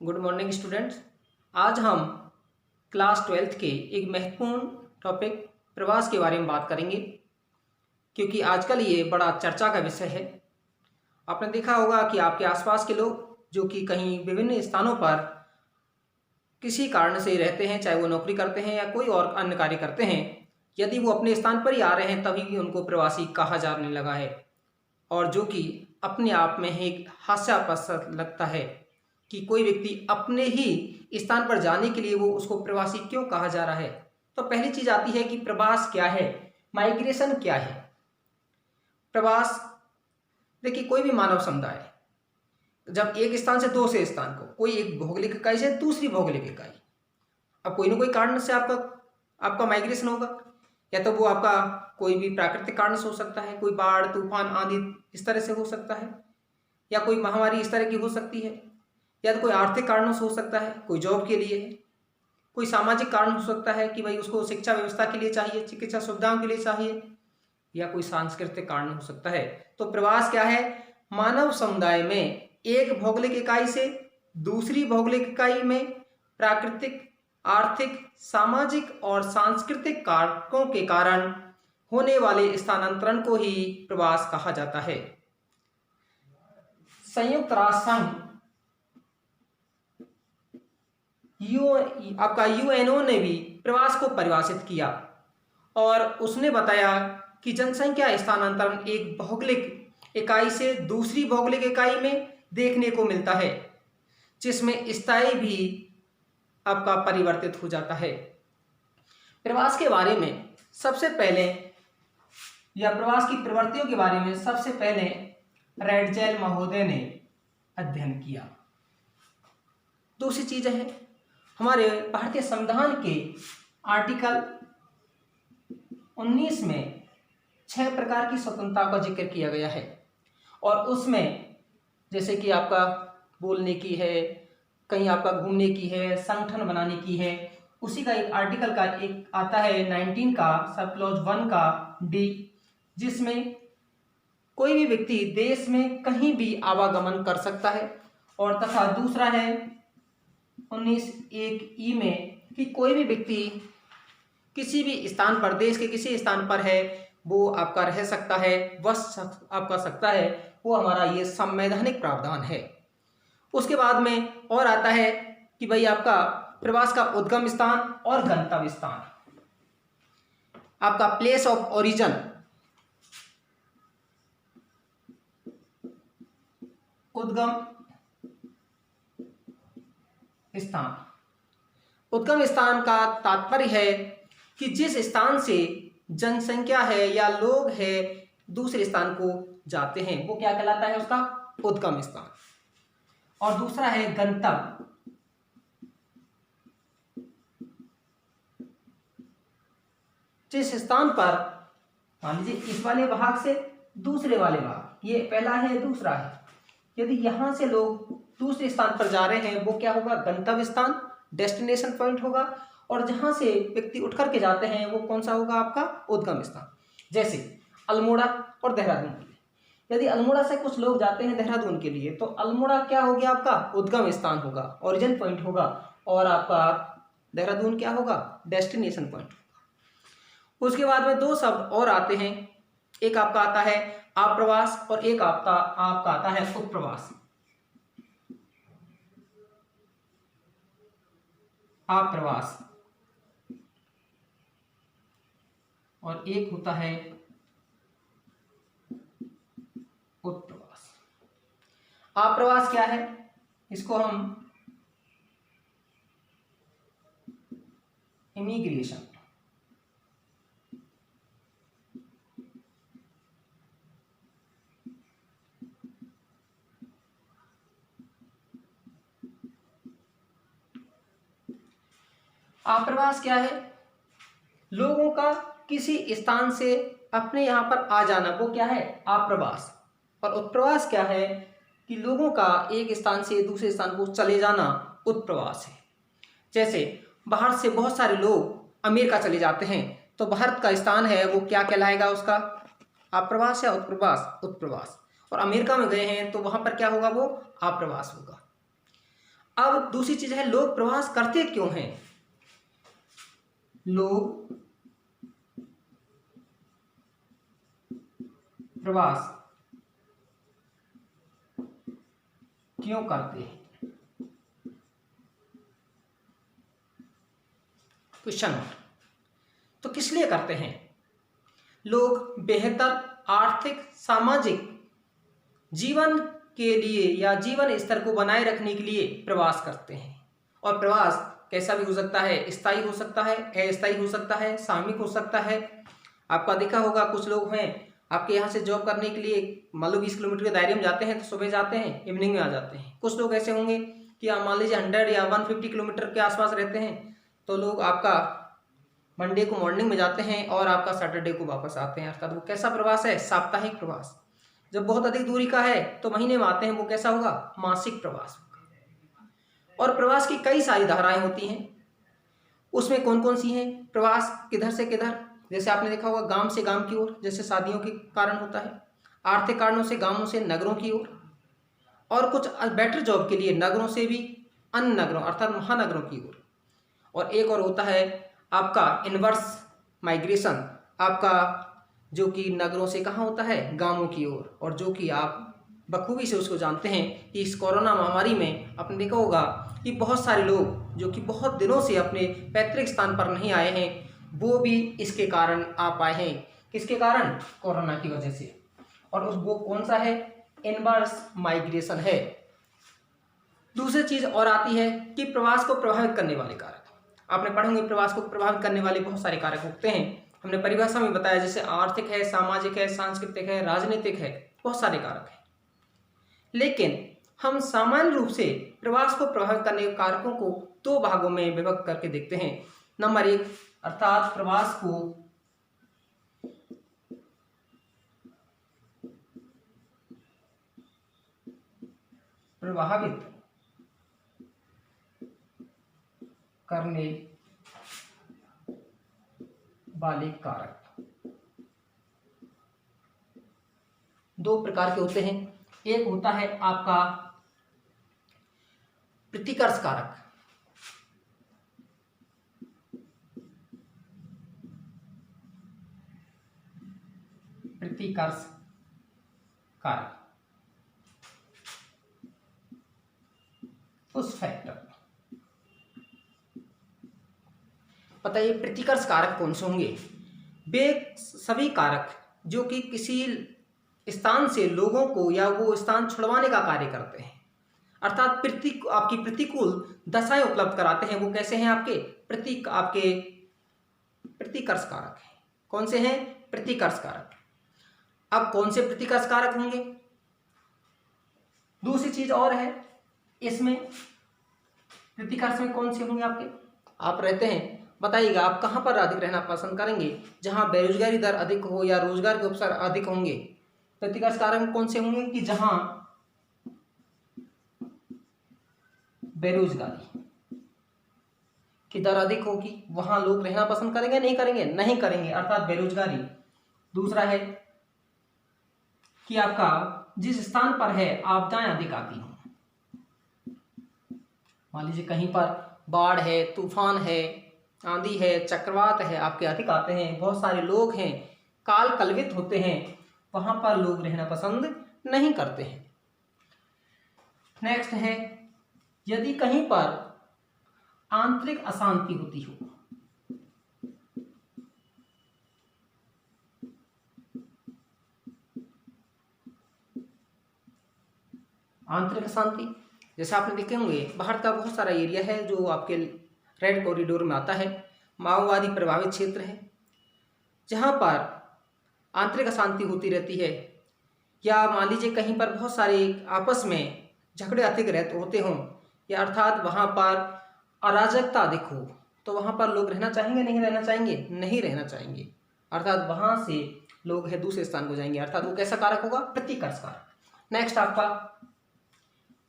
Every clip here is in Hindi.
Good morning students. आज हम क्लास 12th के एक महत्वपूर्ण टॉपिक प्रवास के बारे में बात करेंगे, क्योंकि आजकल ये बड़ा चर्चा का विषय है। आपने देखा होगा कि आपके आसपास के लोग जो कि कहीं विभिन्न स्थानों पर किसी कारण से रहते हैं, चाहे वो नौकरी करते हैं या कोई और अन्य कार्य करते हैं, यदि वो अपने स्थान पर ही आ रहे हैं तभी भी उनको प्रवासी कहा जाने लगा है। और जो कि अपने आप में एक हास्यास्पद लगता है कि कोई व्यक्ति अपने ही स्थान पर जाने के लिए वो उसको प्रवासी क्यों कहा जा रहा है। तो पहली चीज आती है कि प्रवास क्या है, माइग्रेशन क्या है। प्रवास, देखिए कोई भी मानव समुदाय जब एक स्थान से दूसरे स्थान को, कोई एक भौगोलिक इकाई से दूसरी भौगोलिक इकाई, अब कोई ना कोई कारण से आपका आपका माइग्रेशन होगा। या तो वो आपका कोई भी प्राकृतिक कारण से हो सकता है, कोई बाढ़ तूफान आदि इस तरह से हो सकता है, या कोई महामारी इस तरह की हो सकती है, या तो कोई आर्थिक कारणों से हो सकता है, कोई जॉब के लिए है, कोई सामाजिक कारण हो सकता है कि भाई उसको शिक्षा व्यवस्था के लिए चाहिए, चिकित्सा सुविधाओं के लिए चाहिए, या कोई सांस्कृतिक कारण हो सकता है। तो प्रवास क्या है, मानव समुदाय में एक भौगोलिक इकाई से दूसरी भौगोलिक इकाई में प्राकृतिक, आर्थिक, सामाजिक और सांस्कृतिक कारकों के कारण होने वाले स्थानांतरण को ही प्रवास कहा जाता है। संयुक्त राष्ट्र संघ आपका यूएनओ ने भी प्रवास को परिभाषित किया और उसने बताया कि जनसंख्या स्थानांतरण एक भौगोलिक इकाई से दूसरी भौगोलिक इकाई में देखने को मिलता है, जिसमें स्थायी भी आपका परिवर्तित हो जाता है। प्रवास के बारे में सबसे पहले, या प्रवास की प्रवृत्तियों के बारे में सबसे पहले रैडजेल महोदय ने अध्ययन किया। दूसरी चीज है, हमारे भारतीय संविधान के आर्टिकल 19 में 6 प्रकार की स्वतंत्रता का जिक्र किया गया है, और उसमें जैसे कि आपका बोलने की है, कहीं आपका घूमने की है, संगठन बनाने की है। उसी का एक आर्टिकल का एक आता है 19 का सब क्लॉज 1 का डी, जिसमें कोई भी व्यक्ति देश में कहीं भी आवागमन कर सकता है। और तथा दूसरा है 19(1) ई में कि कोई भी व्यक्ति किसी भी स्थान पर, देश के किसी स्थान पर है, वो आपका रह सकता है, वश आपका सकता है, वो हमारा ये संवैधानिक प्रावधान है। उसके बाद में और आता है कि भाई आपका प्रवास का उद्गम स्थान और गंतव्य स्थान, आपका प्लेस ऑफ ओरिजिन, उद्गम स्थान। उद्गम स्थान का तात्पर्य है कि जिस स्थान से जनसंख्या है या लोग है दूसरे स्थान को जाते हैं, वो क्या कहलाता है, उसका उद्गम स्थान। और दूसरा है गंतव्य, जिस स्थान पर मान लीजिए इस वाले भाग से दूसरे वाले भाग, ये पहला है दूसरा है, यदि यहां से लोग दूसरे स्थान पर जा रहे हैं वो क्या होगा, गंतव्य स्थान, डेस्टिनेशन पॉइंट होगा। और जहां से व्यक्ति उठ करके जाते हैं वो कौन सा होगा, आपका उद्गम स्थान। जैसे अल्मोड़ा और देहरादून के लिए, यदि अल्मोड़ा से कुछ लोग जाते हैं देहरादून के लिए, तो अल्मोड़ा क्या हो गया, आपका उद्गम स्थान होगा, ओरिजिन पॉइंट होगा, और आपका देहरादून क्या होगा, डेस्टिनेशन पॉइंट। उसके बाद में 2 शब्द और आते हैं, एक आपका आता है आप्रवास और एक आपका आता है उपप्रवास। आप्रवास और एक होता है उत्प्रवास। आप्रवास क्या है, इसको हम इमिग्रेशन, आप्रवास क्या है, लोगों का किसी स्थान से अपने यहां पर आ जाना, वो क्या है, आप्रवास। और उत्प्रवास क्या है कि लोगों का एक स्थान से दूसरे स्थान को चले जाना, उत्प्रवास है। जैसे बाहर से बहुत सारे लोग अमेरिका चले जाते हैं, तो भारत का स्थान है वो क्या कहलाएगा, उसका आप्रवास या उत्प्रवास, उत्प्रवास। और अमेरिका में गए हैं तो वहां पर क्या होगा, वो आप्रवास होगा। अब दूसरी चीज है, लोग प्रवास करते क्यों हैं? लोग प्रवास क्यों करते हैं? क्वेश्चन। तो किस लिए करते हैं? लोग बेहतर आर्थिक सामाजिक जीवन के लिए या जीवन स्तर को बनाए रखने के लिए प्रवास करते हैं। और प्रवास कैसा भी हो सकता है, स्थायी हो सकता है, अस्थायी हो सकता है, सामयिक हो सकता है। आपका देखा होगा कुछ लोग हैं आपके यहाँ से जॉब करने के लिए मान लो 20 किलोमीटर के दायरे में जाते हैं, तो सुबह जाते हैं, इवनिंग में आ जाते हैं। कुछ लोग ऐसे होंगे कि आप मान लीजिए 100 या 150 किलोमीटर के आसपास रहते हैं, तो लोग आपका मंडे को मॉर्निंग में जाते हैं और आपका सैटरडे को वापस आते हैं। अर्थात वो कैसा प्रवास है? साप्ताहिक प्रवास। जब बहुत अधिक दूरी का है तो महीने में आते हैं, वो कैसा होगा? मासिक प्रवास। और प्रवास की कई सारी धाराएं होती हैं। उसमें कौन कौन सी हैं? प्रवास किधर से किधर, जैसे आपने देखा होगा गांव से गांव की ओर, जैसे शादियों के कारण होता है। आर्थिक कारणों से गांवों से नगरों की ओर, और कुछ बेटर जॉब के लिए नगरों से भी अन्य नगरों अर्थात महानगरों की ओर। और एक और होता है आपका इनवर्स माइग्रेशन, आपका जो कि नगरों से कहाँ होता है? गांवों की ओर। और जो कि आप बखूबी से उसको जानते हैं कि इस कोरोना महामारी में आपने देखा होगा कि बहुत सारे लोग जो कि बहुत दिनों से अपने पैतृक स्थान पर नहीं आए हैं, वो भी इसके कारण आ पाए हैं। किसके कारण? कोरोना की वजह से। और उस वो कौन सा है? इनवर्स माइग्रेशन है। दूसरी चीज और आती है कि प्रवास को प्रभावित करने वाले कारक। आपने पढ़े होंगे प्रवास को प्रभावित करने वाले बहुत सारे कारक होते हैं। हमने परिभाषा में बताया, जैसे आर्थिक है, सामाजिक है, सांस्कृतिक है, राजनीतिक है, बहुत सारे कारक हैं। लेकिन हम सामान्य रूप से प्रवास को प्रभावित करने के कारकों को दो भागों में विभक्त करके देखते हैं। नंबर 1 अर्थात प्रवास को प्रभावित करने वाले कारक दो प्रकार के होते हैं। एक होता है आपका प्रतिकर्ष कारक, प्रतिकर्ष कारक, उस फैक्टर। बताइए प्रतिकर्ष कारक कौन से होंगे? वे सभी कारक जो कि किसी स्थान से लोगों को या वो स्थान छुड़वाने का कार्य करते हैं, अर्थात आपकी प्रतिकूल दशाएं उपलब्ध कराते हैं। वो कैसे हैं? आपके प्रतिकर्ष कारक हैं। कौन से हैं? प्रतिकर्ष कारक। अब कौन से प्रतिकर्ष कारक होंगे? दूसरी चीज और है इसमें, प्रतिकर्ष में कौन से होंगे आपके? आप रहते हैं, बताइएगा आप कहां पर अधिक रहना पसंद करेंगे? जहां बेरोजगारी दर अधिक हो या रोजगार के अवसर अधिक होंगे। प्रतिकर्ष कारक कौन से होंगे? कि जहां बेरोजगारी की दर अधिक होगी वहां लोग रहना पसंद करेंगे? नहीं करेंगे? नहीं करेंगे, अर्थात बेरोजगारी। दूसरा है कि आपका जिस स्थान पर है आपदाएं अधिक आती हों। मान लीजिए कहीं पर बाढ़ है, तूफान है, आंधी है, चक्रवात है, आपके अधिक आते हैं, बहुत सारे लोग हैं, काल कलवित होते हैं, वहां पर लोग रहना पसंद नहीं करते हैं। नेक्स्ट है यदि कहीं पर आंतरिक अशांति होती हो, आंतरिक अशांति जैसे आपने देखे होंगे भारत का बहुत सारा एरिया है जो आपके रेड कॉरिडोर में आता है, माओवादी प्रभावित क्षेत्र है, जहां पर आंतरिक अशांति होती रहती है। या मान लीजिए कहीं पर बहुत सारे आपस में झगड़े अधिक रहते होते हों, या अर्थात वहां पर अराजकता अधिक हो, तो वहां पर लोग रहना चाहेंगे? नहीं रहना चाहेंगे? नहीं रहना चाहेंगे, अर्थात वहां से लोग है दूसरे स्थान को जाएंगे। अर्थात वो कैसा कारक होगा? प्रतिकर्ष कारक। नेक्स्ट आपका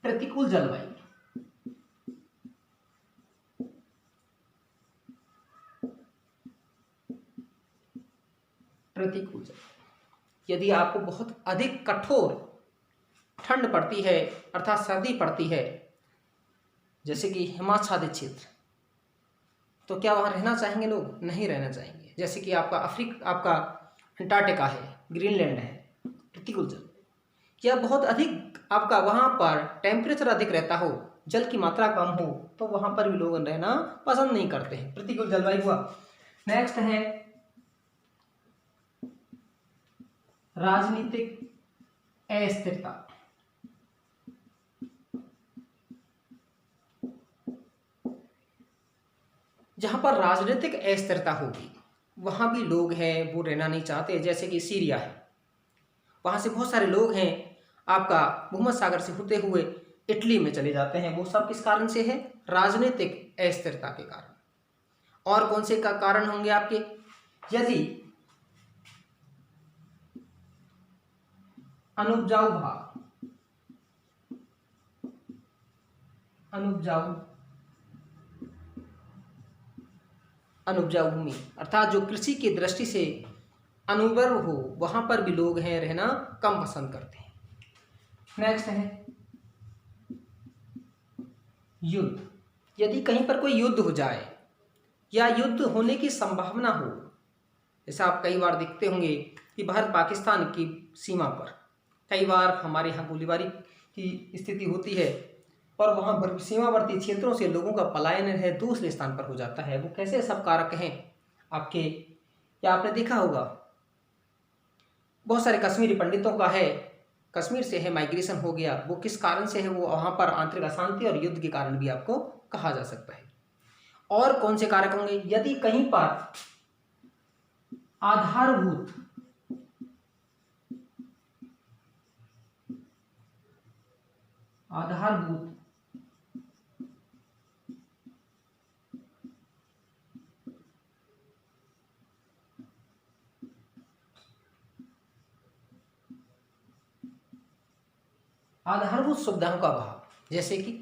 प्रतिकूल जलवायु। प्रतिकूल जलवायु, यदि आपको बहुत अधिक कठोर ठंड पड़ती है अर्थात सर्दी पड़ती है, जैसे कि हिमाच्छादित क्षेत्र, तो क्या वहाँ रहना चाहेंगे लोग? नहीं रहना चाहेंगे। जैसे कि आपका अंटार्कटिका है, ग्रीनलैंड है, प्रतिकूल जल, या बहुत अधिक आपका वहाँ पर टेम्परेचर अधिक रहता हो, जल की मात्रा कम हो, तो वहाँ पर भी लोग रहना पसंद नहीं करते हैं। प्रतिकूल जलवायु हुआ। नेक्स्ट है राजनीतिक अस्थिरता। जहां पर राजनीतिक अस्थिरता होगी वहां भी लोग हैं वो रहना नहीं चाहते। जैसे कि सीरिया है, वहां से बहुत सारे लोग हैं आपका भूमध्य सागर से होते हुए इटली में चले जाते हैं। वो सब किस कारण से है? राजनीतिक अस्थिरता के कारण। और कौन से का कारण होंगे आपके? यदि अनुपजाऊ भाग, अनुपजाऊ भूमि अर्थात जो कृषि की दृष्टि से अनुर्वर हो, वहां पर भी लोग हैं रहना कम पसंद करते हैं। नेक्स्ट है युद्ध। यदि कहीं पर कोई युद्ध हो जाए या युद्ध होने की संभावना हो, जैसा आप कई बार देखते होंगे कि भारत पाकिस्तान की सीमा पर कई बार हमारे यहाँ गोलीबारी की स्थिति होती है और वहाँ पर सीमावर्ती क्षेत्रों से लोगों का पलायन है दूसरे स्थान पर हो जाता है। वो कैसे सब कारक हैं आपके, या आपने देखा होगा बहुत सारे कश्मीरी पंडितों का है, कश्मीर से है माइग्रेशन हो गया, वो किस कारण से है? वो वहाँ पर आंतरिक अशांति और युद्ध के कारण भी आपको कहा जा सकता है। और कौन से कारक होंगे? यदि कहीं पर आधारभूत आधारभूत सुविधाओं का अभाव। जैसे कि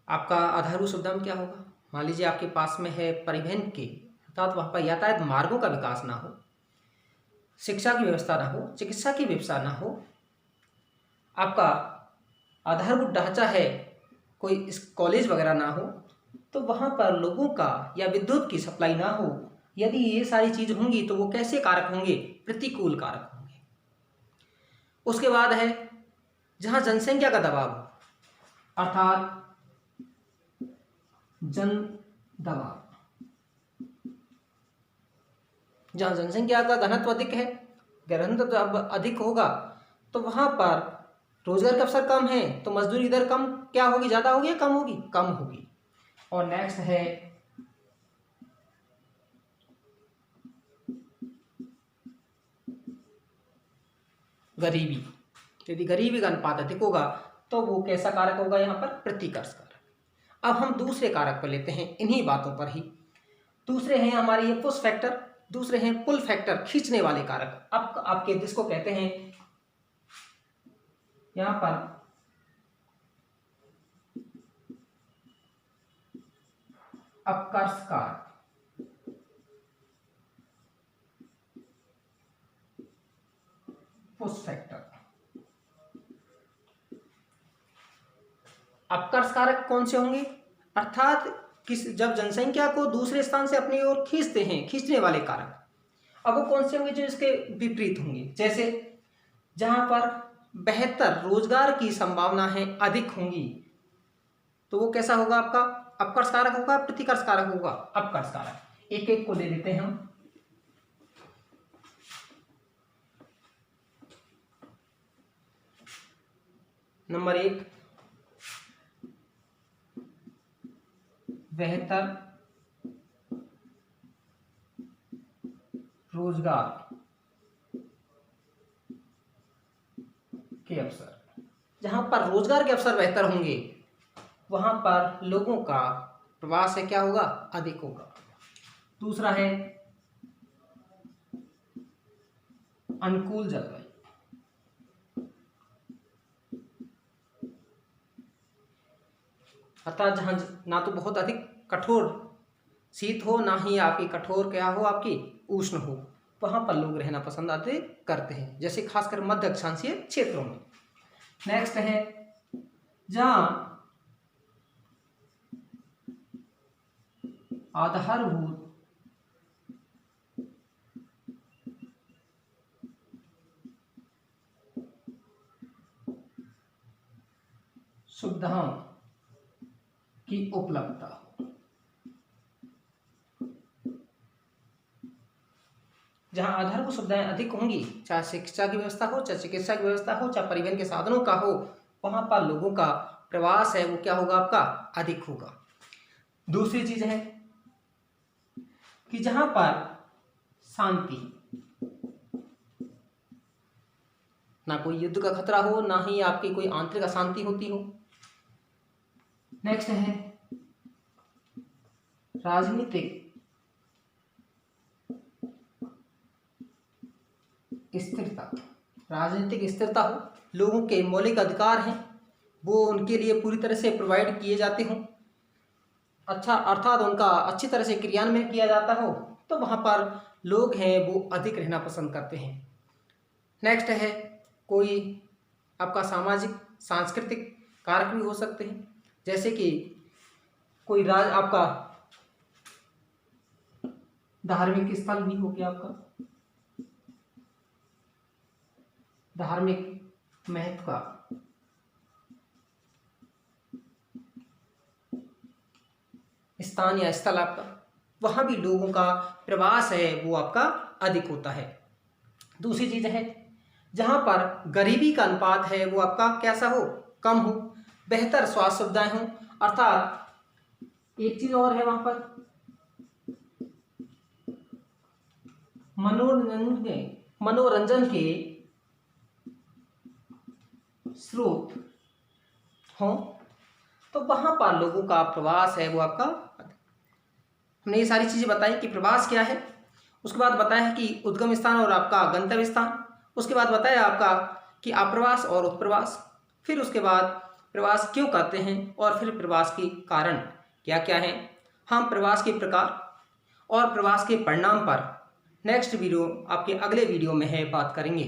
आपका आधारभूत सुविधा में क्या होगा? मान लीजिए आपके पास में है परिवहन के, अर्थात वहाँ पर यातायात मार्गों का विकास ना हो, शिक्षा की व्यवस्था ना हो, चिकित्सा की व्यवस्था ना हो, आपका आधारभूत ढांचा है, कोई इस कॉलेज वगैरह ना हो, तो वहाँ पर लोगों का या विद्युत की सप्लाई ना हो, यदि ये सारी चीज होंगी तो वो कैसे कारक होंगे? प्रतिकूल कारक होंगे। उसके बाद है जहाँ जनसंख्या का दबाव हो, अर्थात जन दबाव। जहाँ जनसंख्या का घनत्व अधिक है, घनत्व अब अधिक होगा, तो वहां पर रोजगार के अवसर कम है, तो मजदूरी दर कम क्या होगी? ज्यादा होगी या कम होगी? कम होगी। और नेक्स्ट है गरीबी। यदि गरीबी का अनुपात अधिक होगा तो वो कैसा कारक होगा? यहाँ पर प्रतिकर्ष कारक। अब हम दूसरे कारक पर लेते हैं, इन्हीं बातों पर ही। दूसरे हैं हमारे ये पुश फैक्टर, दूसरे हैं पुल फैक्टर, खींचने वाले कारक। अब आपके जिसको कहते हैं यहां पर अपकर्ष कारक, पुश फैक्टर। अपकर्ष कारक कौन से होंगे? अर्थात जब जनसंख्या को दूसरे स्थान से अपनी ओर खींचते हैं, खींचने वाले कारक। अब वो कौन से होंगे? जो इसके विपरीत होंगे। जैसे जहां पर बेहतर रोजगार की संभावना है अधिक होंगी, तो वो कैसा होगा? आपका अपकर्ष कारक होगा, प्रतिकर्ष कारक होगा? अपकर्ष कारक। एक एक को ले लेते हैं हम। नंबर 1, बेहतर रोजगार के अवसर। जहां पर रोजगार के अवसर बेहतर होंगे वहां पर लोगों का प्रवास है क्या होगा? अधिक होगा। दूसरा है अनुकूल जलवायु। अर्थात जहां ना तो बहुत अधिक कठोर शीत हो, ना ही आपकी कठोर क्या हो, आपकी उष्ण हो, वहां पर लोग रहना पसंद आते करते हैं, जैसे खासकर मध्य अक्षांशीय क्षेत्रों में। नेक्स्ट है जहां आधारभूत सुविधाओं की उपलब्धता। जहां आधारभूत सुविधाएं अधिक होंगी, चाहे शिक्षा की व्यवस्था हो, चाहे चिकित्सा की व्यवस्था हो, चाहे परिवहन के साधनों का हो, वहां पर लोगों का प्रवास है वो क्या होगा, आपका अधिक होगा। दूसरी चीज है कि जहां पर शांति, ना कोई युद्ध का खतरा हो, ना ही आपकी कोई आंतरिक अशांति होती हो। नेक्स्ट है राजनीतिक स्थिरता। राजनीतिक स्थिरता हो, लोगों के मौलिक अधिकार हैं वो उनके लिए पूरी तरह से प्रोवाइड किए जाते हों, अच्छा अर्थात उनका अच्छी तरह से क्रियान्वयन किया जाता हो, तो वहाँ पर लोग हैं वो अधिक रहना पसंद करते हैं। नेक्स्ट है कोई आपका सामाजिक सांस्कृतिक कारक भी हो सकते हैं, जैसे कि कोई आपका धार्मिक स्थल भी हो गया, आपका धार्मिक महत्व का स्थान या स्थल आपका, वहां भी लोगों का प्रवास है वो आपका अधिक होता है। दूसरी चीज है जहां पर गरीबी का अनुपात है वो आपका कैसा हो, कम हो, बेहतर स्वास्थ्य सुविधाएं हो, अर्थात एक चीज और है वहां पर मनोरंजन के स्रोत हो, तो वहां पर लोगों का प्रवास है वो आपका। हमने ये सारी चीजें बताई कि प्रवास क्या है, उसके बाद बताया है कि उद्गम स्थान और आपका गंतव्य स्थान, उसके बाद बताया आपका कि आप्रवास और उत्प्रवास, फिर उसके बाद प्रवास क्यों करते हैं और फिर प्रवास के कारण क्या क्या हैं। हम प्रवास के प्रकार और प्रवास के परिणाम पर नेक्स्ट वीडियो आपके अगले वीडियो में है बात करेंगे।